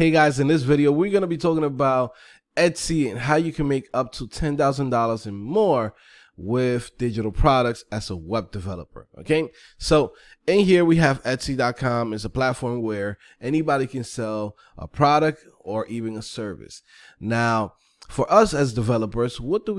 Hey guys, in this video, we're going to be talking about Etsy and how you can make up to $10,000 and more with digital products as a web developer. Okay, so in here we have Etsy.com. It's a platform where anybody can sell a product or even a service. Now, for us as developers, what do?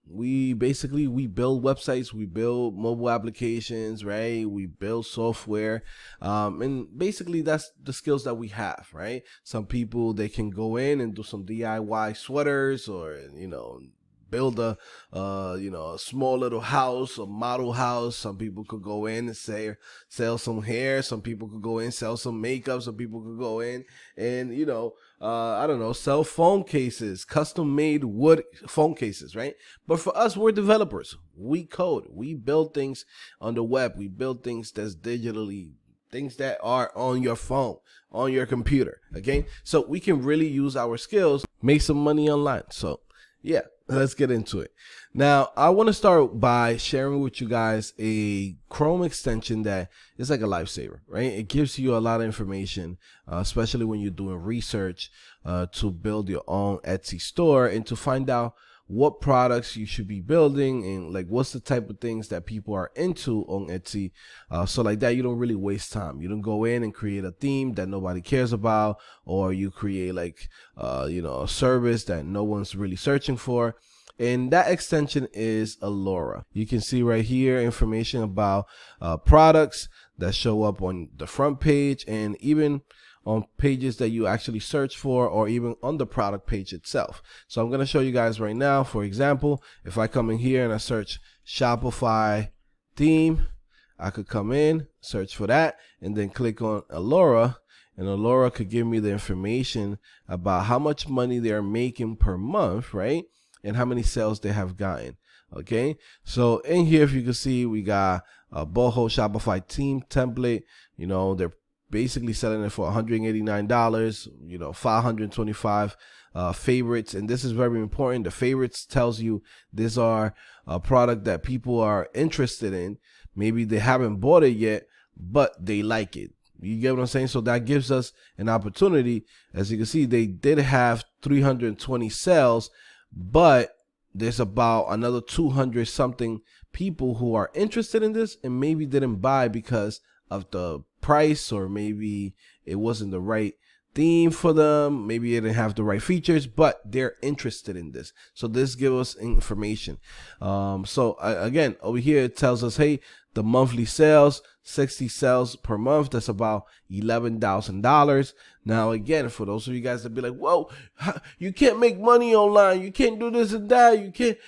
We build websites, we build mobile applications, right? We build software, and basically that's the skills that we have, right? Some people, they can go in and do some DIY sweaters, or build a a small little house, a model house. Some people could go in and sell some hair. Some people could go in and sell some makeup. Some people could go in and I don't know, sell phone cases, custom made wood phone cases, right? But for us, we're developers. We code, we build things on the web, we build things that's digitally, things that are on your phone, on your computer. Okay, so we can really use our skills, make some money online. So yeah, let's get into it. Now, I want to start by sharing with you guys a Chrome extension that is like a lifesaver, right? It gives you a lot of information, especially when you're doing research to build your own Etsy store and to find out what products you should be building and like what's the type of things that people are into on Etsy. So like that, you don't really waste time. You don't go in and create a theme that nobody cares about, or you create like a service that no one's really searching for. And that extension is Allora. You can see right here information about products that show up on the front page, and even on pages that you actually search for, or even on the product page itself. So I'm going to show you guys right now. For example, if I come in here and I search Shopify theme, I could come in, search for that, and then click on Allora, and Allora could give me the information about how much money they're making per month, right? And how many sales they have gotten. Okay, so in here, if you can see, we got a boho Shopify theme template. They're basically selling it for $189, 525 favorites. And this is very important. The favorites tells you these are a product that people are interested in. Maybe they haven't bought it yet, but they like it. You get what I'm saying? So that gives us an opportunity. As you can see, they did have 320 sales, but there's about another 200 something people who are interested in this and maybe didn't buy because of the price, or maybe it wasn't the right theme for them, maybe it didn't have the right features, but they're interested in this. So this gives us information. Again, over here it tells us, hey, the monthly sales, 60 sales per month, that's about $11,000. Now again, for those of you guys that be like, whoa, you can't make money online, you can't do this and that, you can't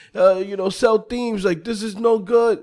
sell themes, like this is no good.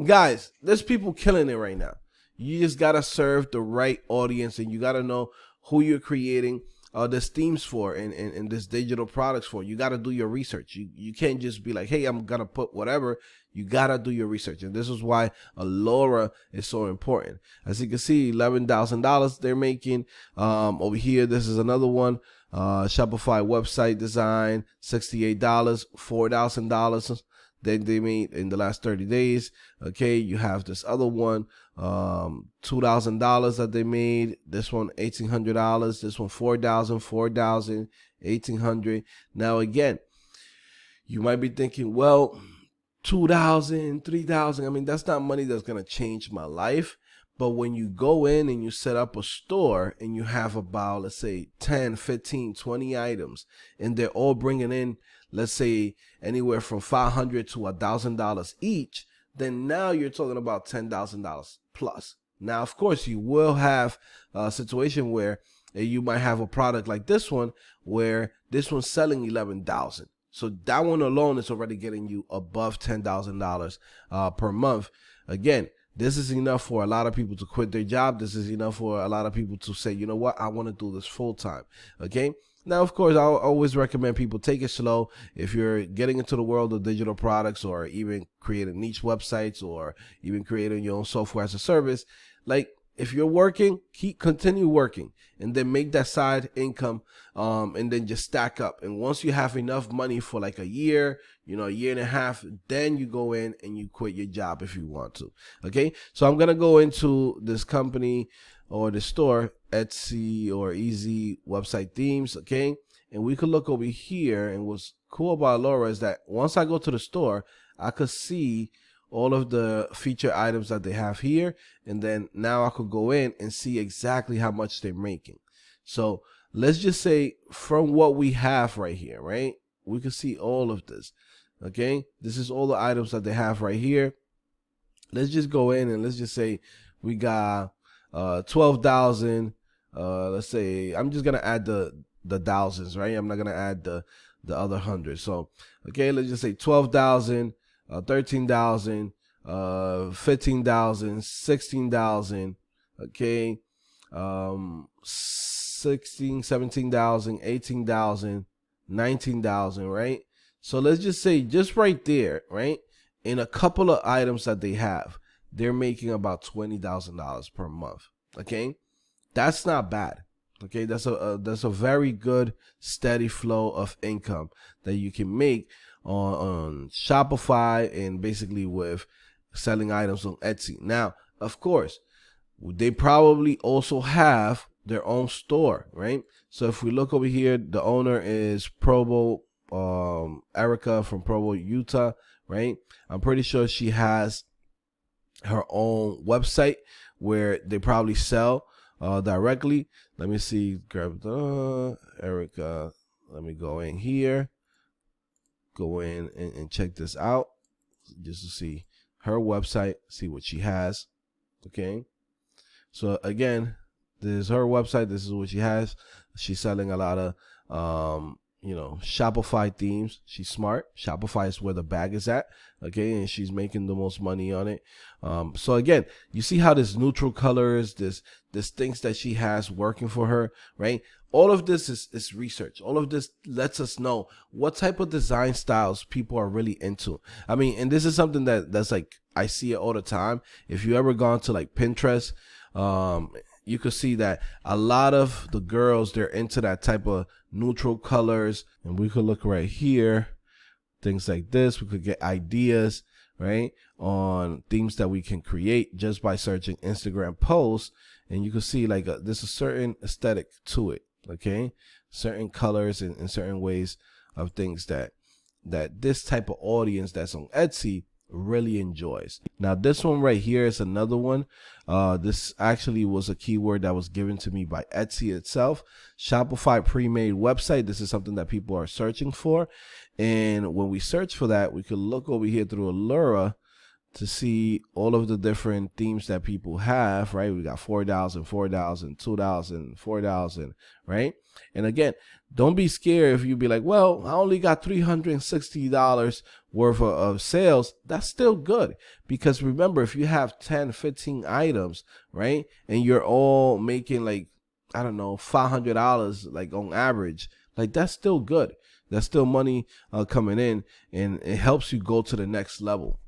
Guys, there's people killing it right now. You just gotta serve the right audience, and you gotta know who you're creating this themes for and this digital products for. You gotta do your research. You can't just be like, hey, I'm gonna put whatever. You gotta do your research, and this is why Allora is so important. As you can see, $11,000 they're making. Over here, this is another one. Shopify website design, $68, $4,000 that they made in the last 30 days. Okay, you have this other one, $2,000 that they made. This one, $1,800. This one, $4,000, $1,800. Now again, you might be thinking, well, $2,000, $3,000. I mean, that's not money that's gonna change my life. But when you go in and you set up a store and you have about, let's say, 10, 15, 20 items, and they're all bringing in, let's say, anywhere from $500 to $1,000 each, then now you're talking about $10,000 plus. Now, of course, you will have a situation where you might have a product like this one, where this one's selling $11,000. So that one alone is already getting you above $10,000 per month. Again, this is enough for a lot of people to quit their job. This is enough for a lot of people to say, you know what, I want to do this full time. Okay. Now, of course, I always recommend people take it slow. If you're getting into the world of digital products, or even creating niche websites, or even creating your own software as a service, like if you're working, continue working, and then make that side income, and then just stack up. And once you have enough money for like a year, a year and a half, then you go in and you quit your job if you want to. Okay, so I'm gonna go into this company or the store Etsy or easy website themes, okay? And we could look over here, and what's cool about Allora is that once I go to the store, I could see all of the feature items that they have here, and then now I could go in and see exactly how much they're making. So let's just say from what we have right here, right? We can see all of this, okay? This is all the items that they have right here. Let's just go in and let's just say we got 12,000. Let's say I'm just gonna add the thousands, right? I'm not gonna add the other hundred. So okay, let's just say 12,000, 13,000, 15,000, 16,000, okay, 16, 17,000, 18,000, 19,000, right? So let's just say just right there, right? In a couple of items that they have, they're making about $20,000 per month. Okay, that's not bad. Okay, that's a very good steady flow of income that you can make on Shopify and basically with selling items on Etsy. Now, of course, they probably also have their own store, right? So if we look over here, the owner is Provo, Erica from Provo, Utah, right? I'm pretty sure she has her own website where they probably sell directly. Let me see, grab the Erica. Let me go in here, go in and check this out just to see her website, see what she has. Okay, so again, this is her website. This is what she has. She's selling a lot of Shopify themes. She's smart. Shopify is where the bag is at. Okay, and she's making the most money on it. So again, you see how this neutral colors, this things that she has working for her, right? All of this is research. All of this lets us know what type of design styles people are really into. I mean, and this is something that's like, I see it all the time. If you ever gone to like Pinterest, you could see that a lot of the girls, they're into that type of neutral colors. And we could look right here, things like this. We could get ideas, right, on themes that we can create just by searching Instagram posts. And you can see like there's a certain aesthetic to it, okay? Certain colors and certain ways of things that this type of audience that's on Etsy really enjoys. Now this one right here is another one. This actually was a keyword that was given to me by Etsy itself. Shopify pre-made website. This is something that people are searching for, and when we search for that, we could look over here through Allura to see all of the different themes that people have, right? We got 4,000, 4,000, 2,000, 4,000, right? And again, don't be scared if you be like, well, I only got $360 worth of sales. That's still good, because remember, if you have 10, 15 items, right, and you're all making like, I don't know, $500 like on average, like that's still good. That's still money coming in, and it helps you go to the next level.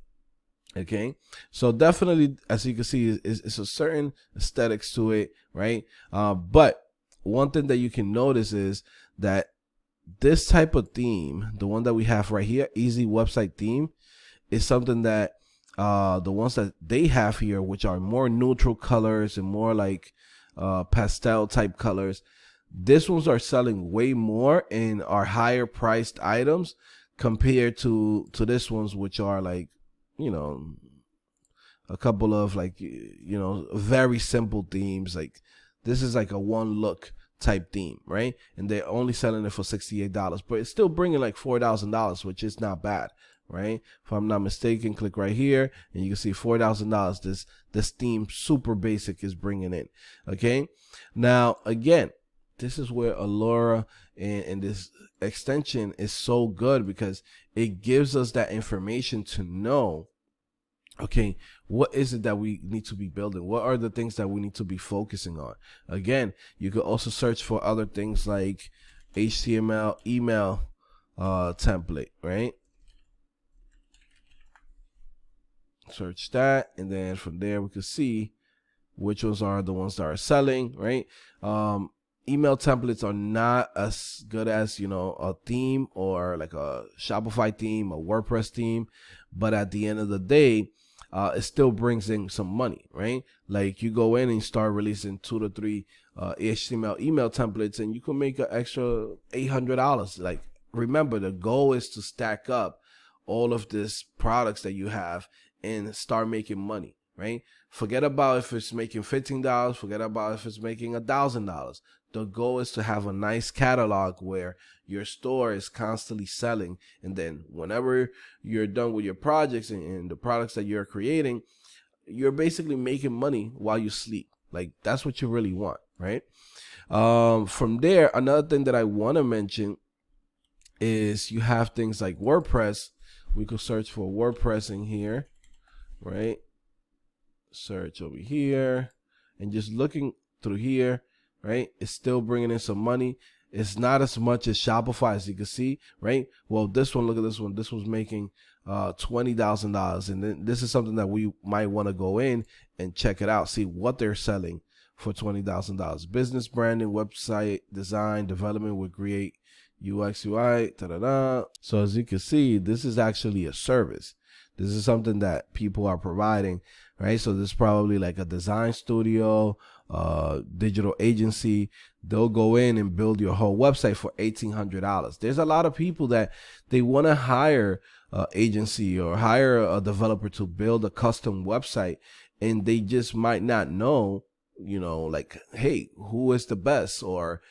Okay, so definitely, as you can see, it's a certain aesthetics to it, right? But one thing that you can notice is that this type of theme, the one that we have right here, easy website theme, is something that the ones that they have here, which are more neutral colors and more like pastel type colors, these ones are selling way more and are higher priced items compared to this ones, which are like, a couple of like, very simple themes. Like this is like a one look type theme, right? And they're only selling it for $68, but it's still bringing like $4,000, which is not bad, right? If I'm not mistaken, click right here and you can see $4,000 this theme, super basic, is bringing in. Okay, now again, this is where Allura and this extension is so good, because it gives us that information to know, okay, what is it that we need to be building? What are the things that we need to be focusing on? Again, you could also search for other things like HTML email template, right? Search that, and then from there we could see which ones are the ones that are selling, right? Email templates are not as good as, a theme or like a Shopify theme, a WordPress theme, but at the end of the day, it still brings in some money, right? Like you go in and start releasing 2 to 3 HTML email templates, and you can make an extra $800. Like, remember, the goal is to stack up all of these products that you have and start making money, right? Forget about if it's making $15. Forget about if it's making $1,000. The goal is to have a nice catalog where your store is constantly selling. And then whenever you're done with your projects and the products that you're creating, you're basically making money while you sleep. Like, that's what you really want, right? From there, another thing that I want to mention is you have things like WordPress. We could search for WordPress in here, right? Search over here, and just looking through here, right? It's still bringing in some money. It's not as much as Shopify, as you can see, right? Well, this one, look at this one. This was making $20,000, and then this is something that we might want to go in and check it out, see what they're selling for $20,000. Business branding, website design, development with Create UX UI, ta-da-da. So as you can see, this is actually a service. This is something that people are providing, right? So this is probably like a design studio, digital agency. They'll go in and build your whole website for $1,800. There's a lot of people that they want to hire an agency or hire a developer to build a custom website, and they just might not know, you know, like, hey, who is the best, or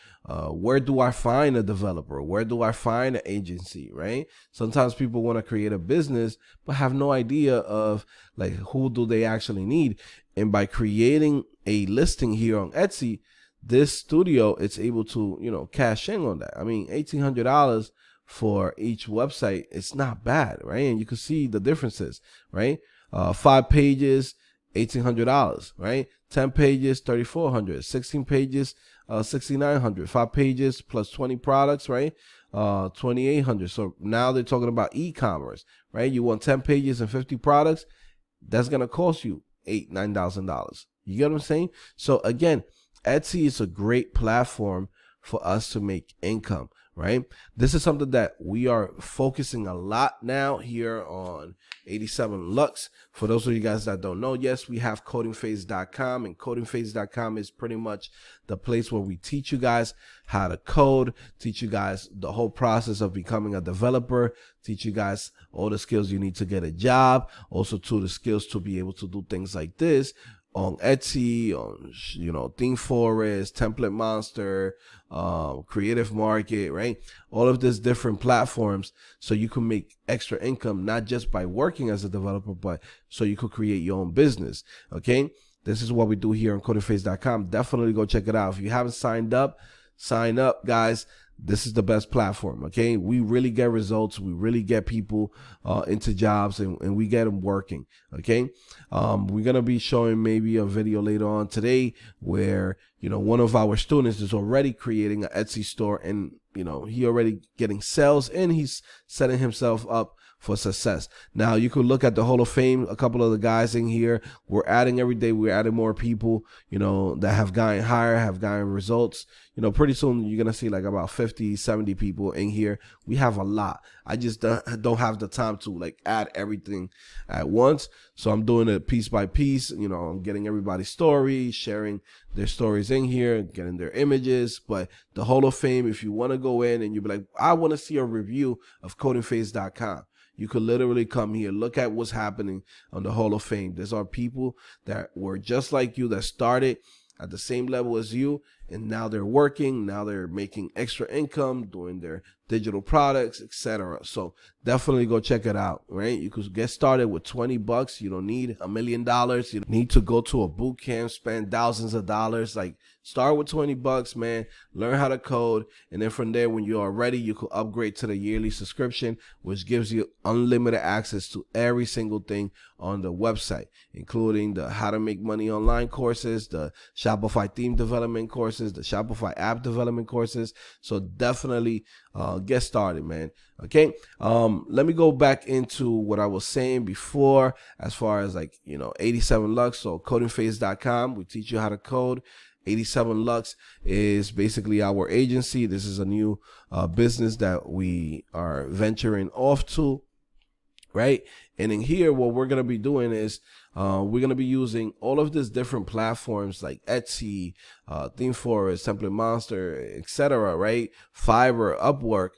where do I find a developer? Where do I find an agency, right? Sometimes people want to create a business but have no idea of like who do they actually need. And by creating a listing here on Etsy, this studio, it's able to, you know, cash in on that. I mean, $1,800 for each website, it's not bad, right? And you can see the differences, right? 5 pages, $1,800, right? 10 pages, $3,400. 16 pages, $6,900. 5 pages plus 20 products, right? $2,800. So now they're talking about e-commerce, right? You want 10 pages and 50 products, that's gonna cost you $8,000-$9,000. You get what I'm saying? So again, Etsy is a great platform for us to make income, right? This is something that we are focusing a lot now here on 87 Lux. For those of you guys that don't know, yes, we have CodingPhase.com, and CodingPhase.com is pretty much the place where we teach you guys how to code, teach you guys the whole process of becoming a developer, teach you guys all the skills you need to get a job, also the skills to be able to do things like this on Etsy, on, you know, ThemeForest, Template Monster, Creative Market, right? All of these different platforms, so you can make extra income, not just by working as a developer, but so you could create your own business. Okay, this is what we do here on CodingPhase.com. Definitely go check it out. If you haven't signed up, sign up, guys. This is the best platform. Okay, we really get results. We really get people into jobs, and we get them working. Okay, we're gonna be showing maybe a video later on today where, you know, one of our students is already creating an Etsy store, and, you know, he already getting sales, and he's setting himself up for success. Now you could look at the Hall of Fame. A couple of the guys in here, we're adding every day. We're adding more people, you know, that have gotten higher, have gotten results. You know, pretty soon you're gonna see like about 50, 70 people in here. We have a lot. I just don't have the time to like add everything at once, so I'm doing it piece by piece. You know, I'm getting everybody's stories, sharing their stories in here, getting their images. But the Hall of Fame, if you want to go in and you be like, I want to see a review of CodingPhase.com, you could literally come here, look at what's happening on the Hall of Fame. These are people that were just like you, that started at the same level as you, and now they're working, now they're making extra income, doing their digital products, etc. So definitely go check it out, right? You could get started with $20. You don't need $1 million. You don't need to go to a boot camp, spend thousands of dollars. Like, start with $20, man. Learn how to code, and then from there, when you are ready, you could upgrade to the yearly subscription, which gives you unlimited access to every single thing on the website, including the how to make money online courses, the Shopify theme development courses, the Shopify app development courses. So definitely get started, man. Okay, let me go back into what I was saying before as far as, like, you know, 87 Lux. So CodingPhase.com, we teach you how to code. 87 Lux is basically our agency. This is a new business that we are venturing off to. right? And in here, what we're going to be doing is we're going to be using all of these different platforms like Etsy, ThemeForest, Template Monster, etc., right? Fiverr, Upwork,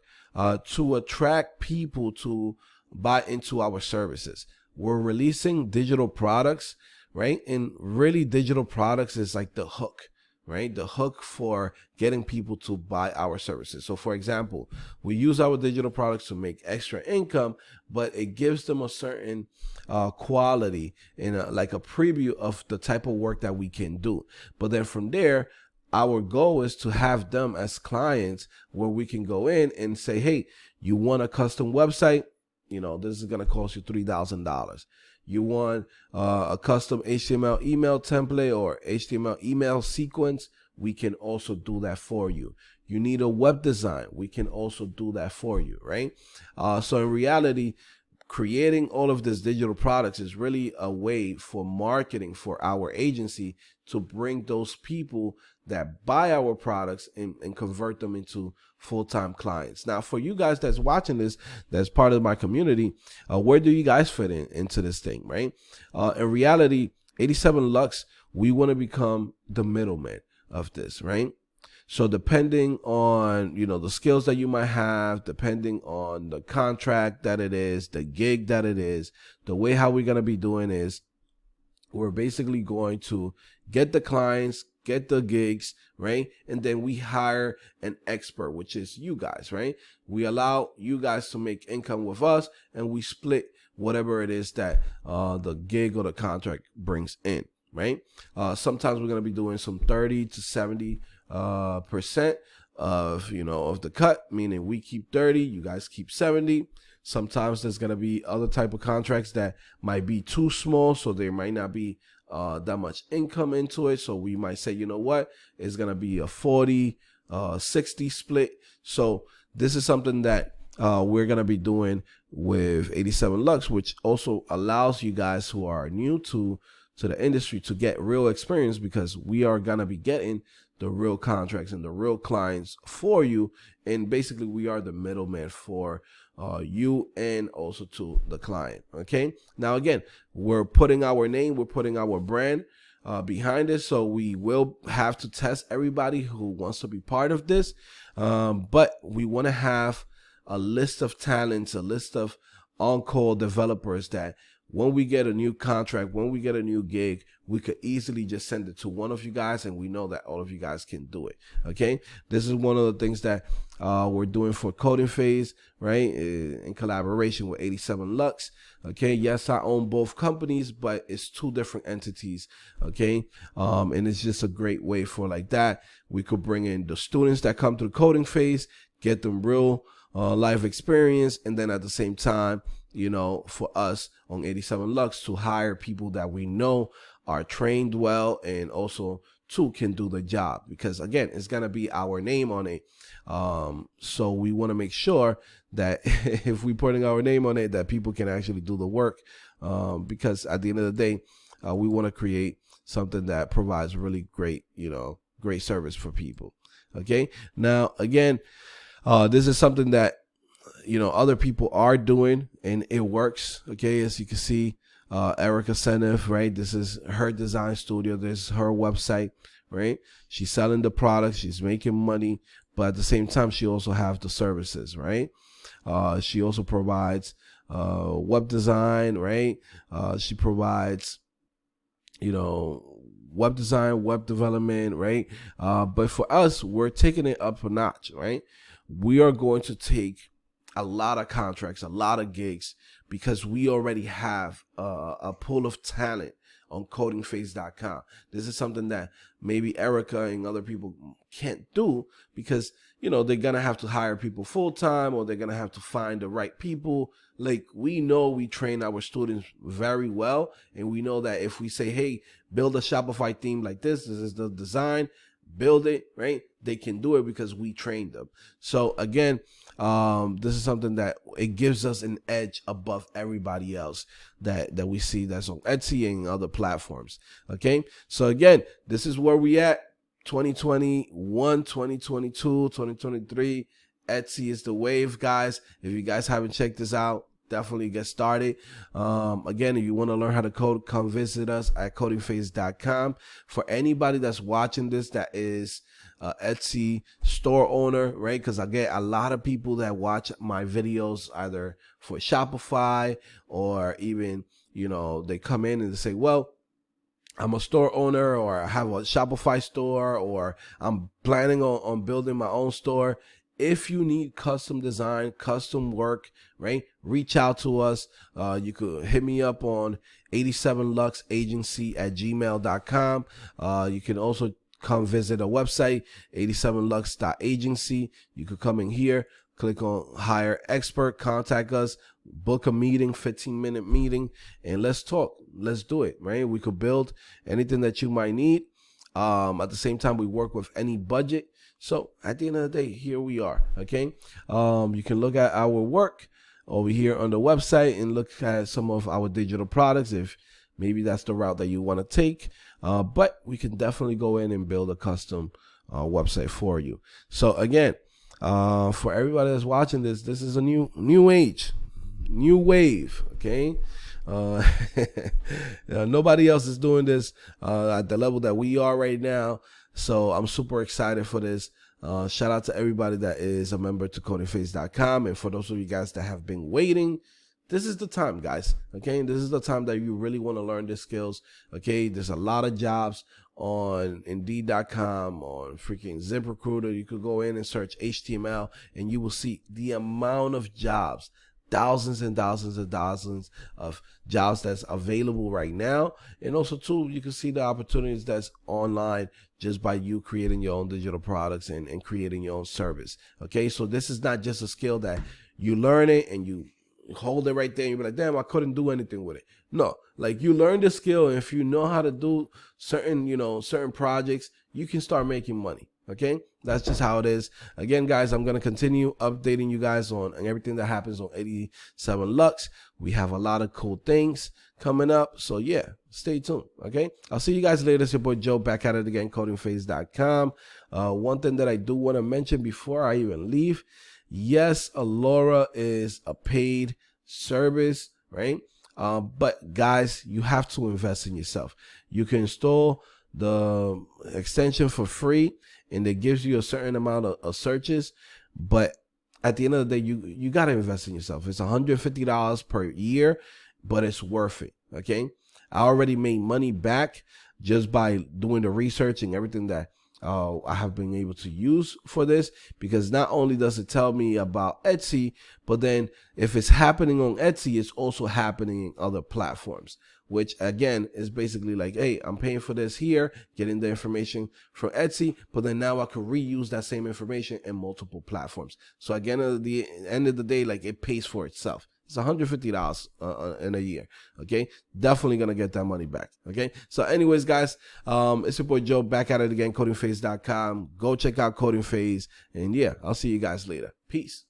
to attract people to buy into our services. We're releasing digital products, right? And really digital products is like the hook, right? The hook for getting people to buy our services. So for example, we use our digital products to make extra income, but it gives them a certain quality and like a preview of the type of work that we can do. But then from there, our goal is to have them as clients where we can go in and say, hey, you want a custom website? You know, this is going to cost you $3,000. You want a custom HTML email template or HTML email sequence? We can also do that for you. You need a web design? We can also do that for you, right? So in reality, creating all of these digital products is really a way for marketing for our agency to bring those people that buy our products and convert them into full-time clients. Now, for you guys that's watching this, that's part of my community, where do you guys fit into this thing, right? In reality, 87 Lux, we want to become the middleman of this, right? So depending on, you know, the skills that you might have, depending on the contract that it is, the gig that it is, the way how we're going to be doing is we're basically going to get the clients, get the gigs, right? And then we hire an expert, which is you guys, right? We allow you guys to make income with us, and we split whatever it is that the gig or the contract brings in, right? Sometimes we're going to be doing some 30 to 70 percent of, you know, of the cut, meaning we keep 30, you guys keep 70. Sometimes there's going to be other type of contracts that might be too small, so there might not be that much income into it. So we might say, you know what, it's going to be a 40 60 split. So this is something that we're going to be doing with 87 Lux, which also allows you guys who are new to the industry to get real experience, because we are going to be getting the real contracts and the real clients for you. And basically we are the middleman for you and also to the client. Okay. Now, again, we're putting our name, we're putting our brand behind it. So we will have to test everybody who wants to be part of this. But we want to have a list of talents, a list of on-call developers that when we get a new contract, when we get a new gig, we could easily just send it to one of you guys, and we know that all of you guys can do it. Okay, this is one of the things that we're doing for CodingPhase, right, in collaboration with 87 Lux. Okay, yes, I own both companies, but it's two different entities. Okay, and it's just a great way for like that. We could bring in the students that come through CodingPhase, get them real life experience, and then at the same time, you know, for us on 87 Lux to hire people that we know are trained well and also too can do the job, because again, it's going to be our name on it. So we want to make sure that if we're putting our name on it, that people can actually do the work, because at the end of the day, we want to create something that provides really great, you know, great service for people. Okay. Now, again, this is something that, you know, other people are doing and it works. Okay. As you can see, Erica Senef, right? This is her design studio. This is her website, right? She's selling the products. She's making money, but at the same time, she also has the services, right? She also provides web design, right? She provides, you know, web design, web development, right? But for us, we're taking it up a notch, right? We are going to take a lot of contracts, a lot of gigs, because we already have a pool of talent on CodingPhase.com. This is something that maybe Erica and other people can't do, because, you know, they're going to have to hire people full time, or they're going to have to find the right people. Like, we know we train our students very well, and we know that if we say, hey, build a Shopify theme like this is the design, build it, right? They can do it because we trained them. So again, this is something that it gives us an edge above everybody else that we see that's on Etsy and other platforms. Okay, so again, this is where we at. 2021, 2022, 2023. Etsy is the wave, guys. If you guys haven't checked this out, definitely get started. Again, if you want to learn how to code, come visit us at CodingPhase.com. For anybody that's watching this that is Etsy store owner, right? Because I get a lot of people that watch my videos either for Shopify or even, you know, they come in and they say, well, I'm a store owner, or I have a Shopify store, or I'm planning on building my own store. If you need custom design, custom work, right, reach out to us. You could hit me up on 87luxagency@gmail.com. You can also come visit our website, 87lux.agency. You could come in here, click on hire expert, contact us, book a meeting, 15-minute meeting, and let's talk. Let's do it, right? We could build anything that you might need. At the same time, we work with any budget. So at the end of the day, here we are, okay? You can look at our work over here on the website and look at some of our digital products if maybe that's the route that you want to take. But we can definitely go in and build a custom website for you. So again, for everybody that's watching this, this is a new age, new wave, okay? Nobody else is doing this at the level that we are right now. So I'm super excited for this. Shout out to everybody that is a member to CodingPhase.com. And for those of you guys that have been waiting, this is the time, guys. Okay, this is the time that you really want to learn these skills. Okay, there's a lot of jobs on Indeed.com, on freaking ZipRecruiter. You could go in and search HTML and you will see the amount of jobs, thousands and thousands and thousands of jobs that's available right now. And also too, you can see the opportunities that's online just by you creating your own digital products and creating your own service. Okay, so this is not just a skill that you learn it and you hold it right there and you're like, damn, I couldn't do anything with it. No, like you learn the skill, and if you know how to do certain projects, you can start making money. Okay, that's just how it is. Again, guys, I'm going to continue updating you guys on everything that happens on 87 Lux. We have a lot of cool things coming up. So yeah, stay tuned. Okay, I'll see you guys later. It's your boy Joe, back at it again, CodingPhase.com. One thing that I do want to mention before I even leave, yes, Allora is a paid service, right? But guys, you have to invest in yourself. You can install the extension for free, and it gives you a certain amount of searches, but at the end of the day, you got to invest in yourself. It's $150 per year, but it's worth it. Okay, I already made money back just by doing the research and everything that I have been able to use for this, because not only does it tell me about Etsy, but then if it's happening on Etsy, it's also happening in other platforms, which again is basically like, hey, I'm paying for this here, getting the information from Etsy, but then now I can reuse that same information in multiple platforms. So again, at the end of the day, like, it pays for itself. It's $150 in a year. Okay, definitely gonna get that money back. Okay, so anyways, guys, it's your boy Joe, back at it again, CodingPhase.com. Go check out CodingPhase, and yeah, I'll see you guys later. Peace.